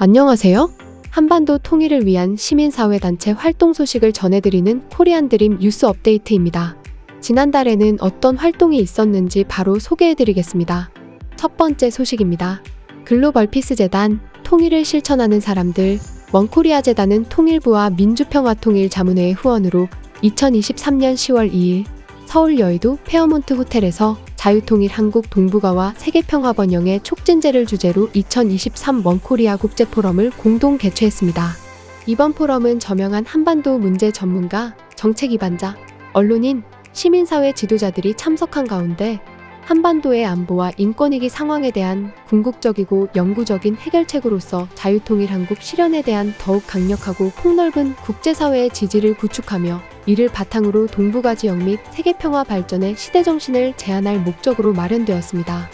안녕하세요. 한반도 통일을 위한 시민사회단체 활동 소식을 전해드리는 코리안 드림 뉴스 업데이트입니다. 지난달에는 어떤 활동이 있었는지 바로 소개해드리겠습니다. 첫 번째 소식입니다. 글로벌 피스 재단, 통일을 실천하는 사람들, 원코리아 재단은 통일부와 민주평화통일 자문회의 후원으로 2023년 10월 2일 서울 여의도 페어몬트 호텔에서 자유통일 한국 동북아와 세계평화번영의 촉진제를 주제로 2023 원코리아 국제포럼을 공동 개최했습니다. 이번 포럼은 저명한 한반도 문제 전문가, 정책 입안자, 언론인, 시민사회 지도자들이 참석한 가운데 한반도의 안보와 인권위기 상황에 대한 궁극적이고 영구적인 해결책으로서 자유통일 한국 실현에 대한 더욱 강력하고 폭넓은 국제사회의 지지를 구축하며 이를 바탕으로 동북아 지역 및 세계평화 발전의 시대정신을 제안할 목적으로 마련되었습니다.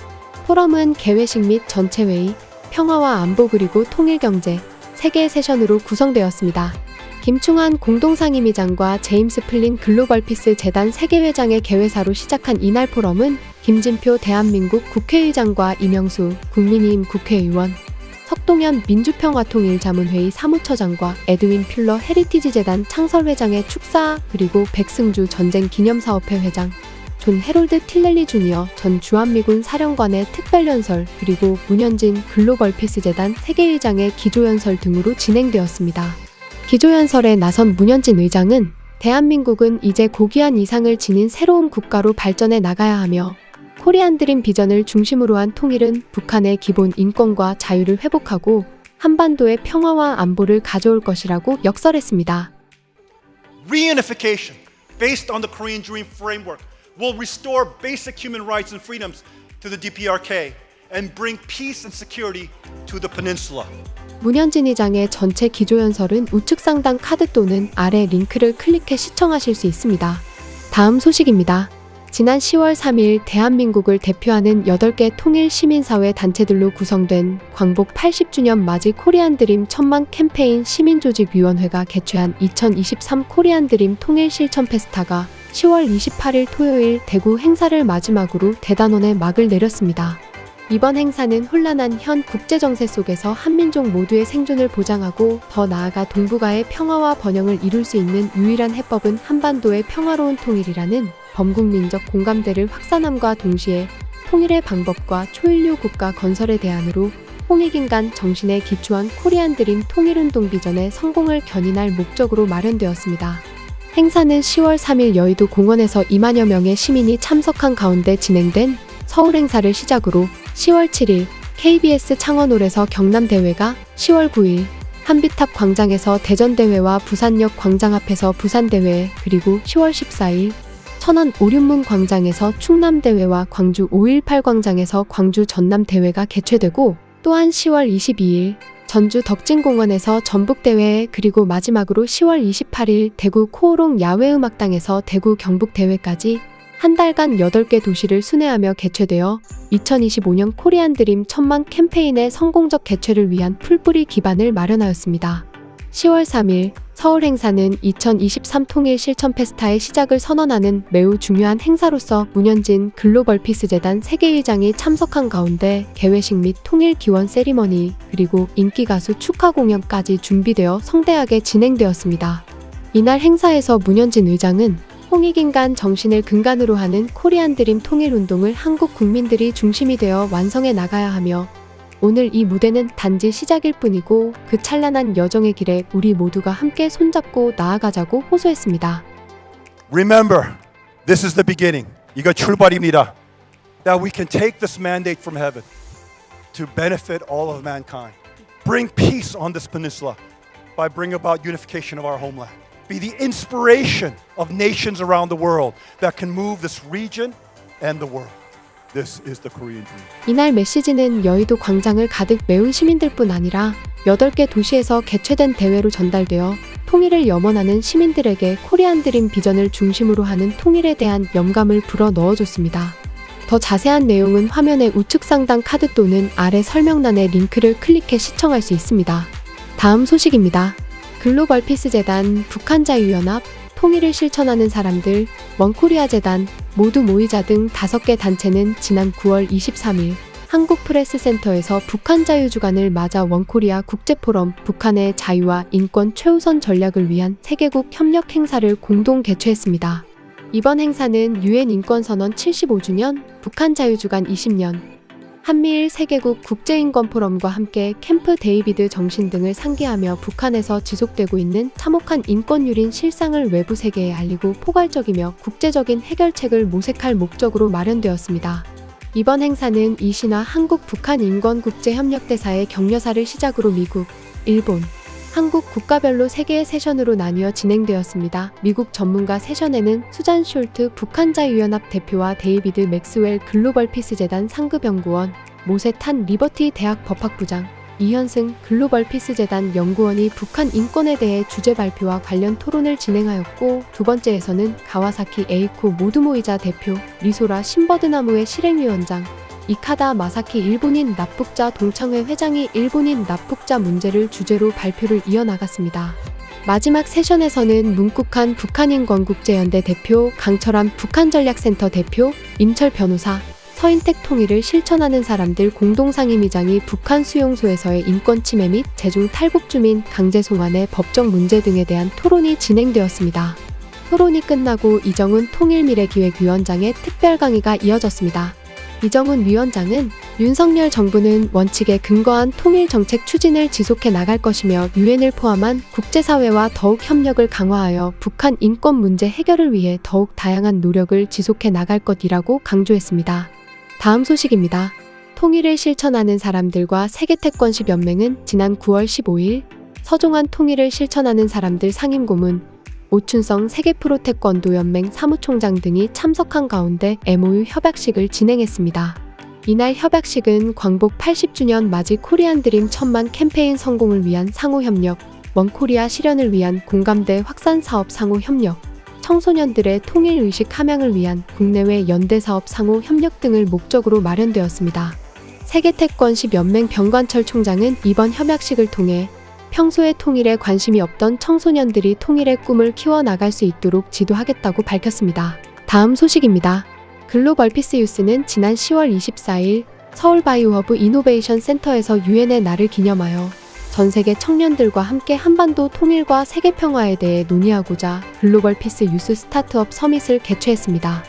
포럼은 개회식 및 전체회의, 평화와 안보 그리고 통일경제, 3개의 세션으로 구성되었습니다. 김충환 공동상임위장과 제임스 플린 글로벌 피스 재단 세계회장의 개회사로 시작한 이날 포럼은 김진표 대한민국 국회의장과 이명수 국민의힘 국회의원, 석동현 민주평화통일자문회의 사무처장과 에드윈 퓰러 헤리티지 재단 창설회장의 축사 그리고 백승주 전쟁기념사업회 회장, 존 해롤드 틸렐리 주니어 전 주한미군 사령관의 특별연설 그리고 문현진 글로벌 피스 재단 세계의장의 기조연설 등으로 진행되었습니다. 기조연설에 나선 문현진 의장은 대한민국은 이제 고귀한 이상을 지닌 새로운 국가로 발전해 나가야 하며 코리안 드림 비전을 중심으로 한 통일은 북한의 기본 인권과 자유를 회복하고 한반도의 평화와 안보를 가져올 것이라고 역설했습니다. Reunification based on the Korean Dream framework will restore basic human rights and freedoms to the DPRK and bring peace and security to the peninsula. 문현진 의장의 전체 기조연설은 우측 상단 카드 또는 아래 링크를 클릭해 시청하실 수 있습니다. 다음 소식입니다. 지난 10월 3일 대한민국을 대표하는 8개 통일 시민사회 단체들로 구성된 광복 80주년 맞이 코리안 드림 천만 캠페인 시민조직위원회가 개최한 2023 코리안 드림 통일 실천 페스타가 10월 28일 토요일 대구 행사를 마지막으로 대단원에 막을 내렸습니다. 이번 행사는 혼란한 현 국제정세 속에서 한민족 모두의 생존을 보장하고 더 나아가 동북아의 평화와 번영을 이룰 수 있는 유일한 해법은 한반도의 평화로운 통일이라는 범국민적 공감대를 확산함과 동시에 통일의 방법과 초인류 국가 건설에 대안으로 홍익인간 정신에 기초한 코리안 드림 통일운동 비전의 성공을 견인할 목적으로 마련되었습니다. 행사는 10월 3일 여의도 공원에서 2만여 명의 시민이 참석한 가운데 진행된 서울 행사를 시작으로 10월 7일 KBS 창원홀에서 경남대회가, 10월 9일 한비탑 광장에서 대전대회와 부산역 광장 앞에서 부산대회, 그리고 10월 14일 천안 오륜문 광장에서 충남대회와 광주 5.18 광장에서 광주 전남대회가 개최되고, 또한 10월 22일 전주 덕진공원에서 전북대회, 그리고 마지막으로 10월 28일 대구 코오롱 야외음악당에서 대구 경북대회까지 한 달간 8개 도시를 순회하며 개최되어 2025년 코리안 드림 천만 캠페인의 성공적 개최를 위한 풀뿌리 기반을 마련하였습니다. 10월 3일 서울 행사는 2023 통일 실천 페스타의 시작을 선언하는 매우 중요한 행사로서 문현진 글로벌 피스 재단 세계의장이 참석한 가운데 개회식 및 통일 기원 세리머니 그리고 인기 가수 축하 공연까지 준비되어 성대하게 진행되었습니다. 이날 행사에서 문현진 의장은 홍익인간 정신을 근간으로 하는 코리안 드림 통일운동을 한국 국민들이 중심이 되어 완성해 나가야 하며 오늘 이 무대는 단지 시작일 뿐이고 그 찬란한 여정의 길에 우리 모두가 함께 손잡고 나아가자고 호소했습니다. Remember, this is the beginning. 이거 출발입니다. That we can take this mandate from heaven to benefit all of mankind. Bring peace on this peninsula by bringing about unification of our homeland. Be the inspiration of nations around the world that can move this region and the world. This is the Korean dream. 이날 메시지는 여의도 광장을 가득 메운 시민들뿐 아니라 8개 도시에서 개최된 대회로 전달되어 통일을 염원하는 시민들에게 코리안 드림 비전을 중심으로 하는 통일에 대한 영감을 불어 넣어줬습니다. 더 자세한 내용은 화면의 우측 상단 카드 또는 아래 설명란의 링크를 클릭해 시청할 수 있습니다. 다음 소식입니다. 글로벌 피스 재단, 북한자유연합, 통일을 실천하는 사람들, 원코리아 재단, 모두 모이자 등 5개 단체는 지난 9월 23일 한국프레스센터에서 북한 자유주간을 맞아 원코리아 국제포럼 북한의 자유와 인권 최우선 전략을 위한 세계국 협력 행사를 공동 개최했습니다. 이번 행사는 유엔 인권선언 75주년, 북한 자유주간 20년, 한미일 세계국 국제인권포럼과 함께 캠프 데이비드 정신 등을 상기하며 북한에서 지속되고 있는 참혹한 인권유린 실상을 외부 세계에 알리고 포괄적이며 국제적인 해결책을 모색할 목적으로 마련되었습니다. 이번 행사는 이신화 한국-북한-인권국제협력대사의 격려사를 시작으로 미국, 일본, 한국 국가별로 3개의 세션으로 나뉘어 진행되었습니다. 미국 전문가 세션에는 수잔 숄트 북한자유연합 대표와 데이비드 맥스웰 글로벌 피스재단 상급연구원, 모세탄 리버티 대학 법학부장, 이현승 글로벌 피스재단 연구원이 북한 인권에 대해 주제 발표와 관련 토론을 진행하였고, 두 번째에서는 가와사키 에이코 모두모이자 대표, 리소라 신버드나무의 실행위원장, 이카다 마사키 일본인 납북자 동창회 회장이 일본인 납북자 문제를 주제로 발표를 이어나갔습니다. 마지막 세션에서는 문국한 북한인권국제연대 대표, 강철환 북한전략센터 대표, 임철 변호사, 서인택 통일을 실천하는 사람들 공동상임위장이 북한 수용소에서의 인권 침해 및 재중 탈북 주민 강제 송환의 법적 문제 등에 대한 토론이 진행되었습니다. 토론이 끝나고 이정훈 통일미래기획위원장의 특별 강의가 이어졌습니다. 이정훈 위원장은 윤석열 정부는 원칙에 근거한 통일정책 추진을 지속해 나갈 것이며 유엔을 포함한 국제사회와 더욱 협력을 강화하여 북한 인권 문제 해결을 위해 더욱 다양한 노력을 지속해 나갈 것이라고 강조했습니다. 다음 소식입니다. 통일을 실천하는 사람들과 세계태권시 연맹은 지난 9월 15일 서종환 통일을 실천하는 사람들 상임고문, 오춘성 세계프로태권도연맹 사무총장 등이 참석한 가운데 MOU 협약식을 진행했습니다. 이날 협약식은 광복 80주년 맞이 코리안 드림 1000만 캠페인 성공을 위한 상호협력, 원코리아 실현을 위한 공감대 확산 사업 상호협력, 청소년들의 통일의식 함양을 위한 국내외 연대사업 상호협력 등을 목적으로 마련되었습니다. 세계태권시 연맹 병관철 총장은 이번 협약식을 통해 평소에 통일에 관심이 없던 청소년들이 통일의 꿈을 키워나갈 수 있도록 지도하겠다고 밝혔습니다. 다음 소식입니다. 글로벌 피스 유스는 지난 10월 24일 서울 바이오허브 이노베이션 센터에서 유엔의 날을 기념하여 전 세계 청년들과 함께 한반도 통일과 세계 평화에 대해 논의하고자 글로벌 피스 유스 스타트업 서밋을 개최했습니다.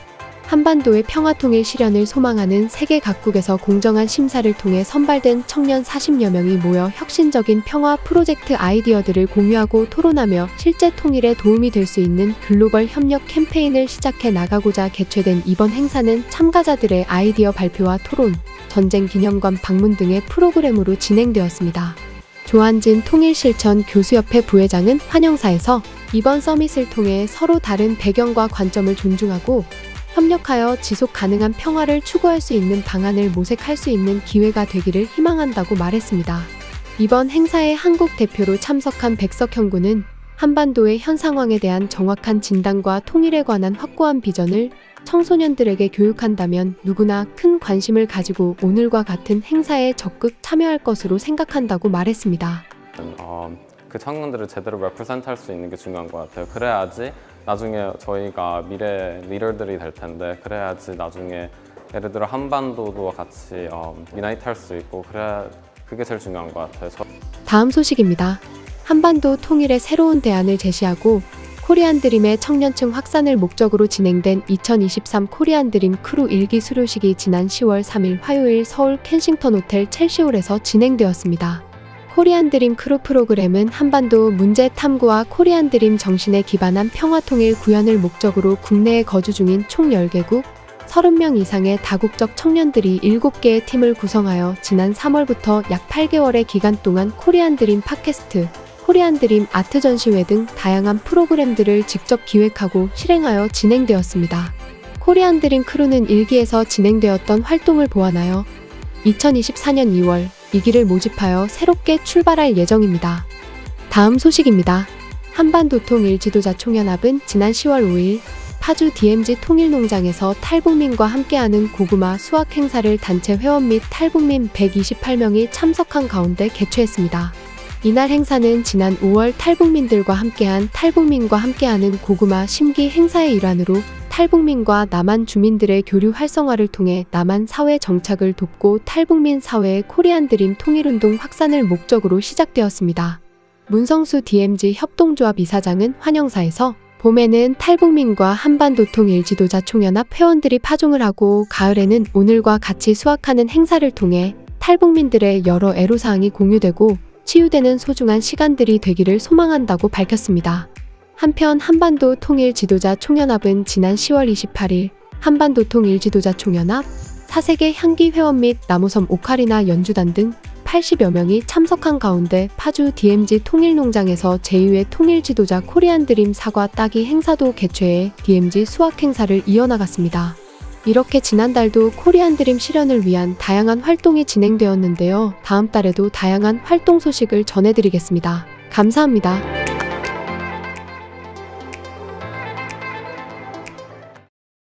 한반도의 평화 통일 실현을 소망하는 세계 각국에서 공정한 심사를 통해 선발된 청년 40여 명이 모여 혁신적인 평화 프로젝트 아이디어들을 공유하고 토론하며 실제 통일에 도움이 될 수 있는 글로벌 협력 캠페인을 시작해 나가고자 개최된 이번 행사는 참가자들의 아이디어 발표와 토론, 전쟁 기념관 방문 등의 프로그램으로 진행되었습니다. 조한진 통일실천 교수협회 부회장은 환영사에서 이번 서밋을 통해 서로 다른 배경과 관점을 존중하고 협력하여 지속 가능한 평화를 추구할 수 있는 방안을 모색할 수 있는 기회가 되기를 희망한다고 말했습니다. 이번 행사에 한국 대표로 참석한 백석형 군은 한반도의 현 상황에 대한 정확한 진단과 통일에 관한 확고한 비전을 청소년들에게 교육한다면 누구나 큰 관심을 가지고 오늘과 같은 행사에 적극 참여할 것으로 생각한다고 말했습니다. 그 청년들을 제대로 레프레젠트할 수 있는 게 중요한 것 같아요. 그래야지 나중에 저희가 미래 리더들이 될 텐데, 그래야지 나중에 예를 들어 한반도도 같이 유나이트 할 수 있고, 그게 제일 중요한 것 같아요. 다음 소식입니다. 한반도 통일의 새로운 대안을 제시하고 코리안 드림의 청년층 확산을 목적으로 진행된 2023 코리안 드림 크루 1기 수료식이 지난 10월 3일 화요일 서울 켄싱턴 호텔 첼시홀에서 진행되었습니다. 코리안 드림 크루 프로그램은 한반도 문제 탐구와 코리안 드림 정신에 기반한 평화통일 구현을 목적으로 국내에 거주 중인 총 10개국 30명 이상의 다국적 청년들이 7개의 팀을 구성하여 지난 3월부터 약 8개월의 기간 동안 코리안 드림 팟캐스트, 코리안 드림 아트 전시회 등 다양한 프로그램들을 직접 기획하고 실행하여 진행되었습니다. 코리안 드림 크루는 1기에서 진행되었던 활동을 보완하여 2024년 2월 2기를 모집하여 새롭게 출발할 예정입니다. 다음 소식입니다. 한반도 통일 지도자 총연합은 지난 10월 5일 파주 DMZ 통일농장에서 탈북민과 함께하는 고구마 수확 행사를 단체 회원 및 탈북민 128명이 참석한 가운데 개최했습니다. 이날 행사는 지난 5월 탈북민과 함께하는 고구마 심기 행사의 일환으로 탈북민과 남한 주민들의 교류 활성화를 통해 남한 사회 정착을 돕고 탈북민 사회의 코리안 드림 통일운동 확산을 목적으로 시작되었습니다. 문성수 DMZ 협동조합 이사장은 환영사에서 봄에는 탈북민과 한반도 통일 지도자 총연합 회원들이 파종을 하고 가을에는 오늘과 같이 수확하는 행사를 통해 탈북민들의 여러 애로사항이 공유되고 치유되는 소중한 시간들이 되기를 소망한다고 밝혔습니다. 한편 한반도 통일 지도자 총연합은 지난 10월 28일 한반도 통일 지도자 총연합 4세계 향기 회원 및 나무섬 오카리나 연주단 등 80여 명이 참석한 가운데 파주 DMZ 통일농장에서 제2회 통일지도자 코리안 드림 사과 따기 행사도 개최해 DMZ 수확 행사를 이어나갔습니다. 이렇게 지난달도 코리안 드림 실현을 위한 다양한 활동이 진행되었는데요. 다음 달에도 다양한 활동 소식을 전해드리겠습니다. 감사합니다.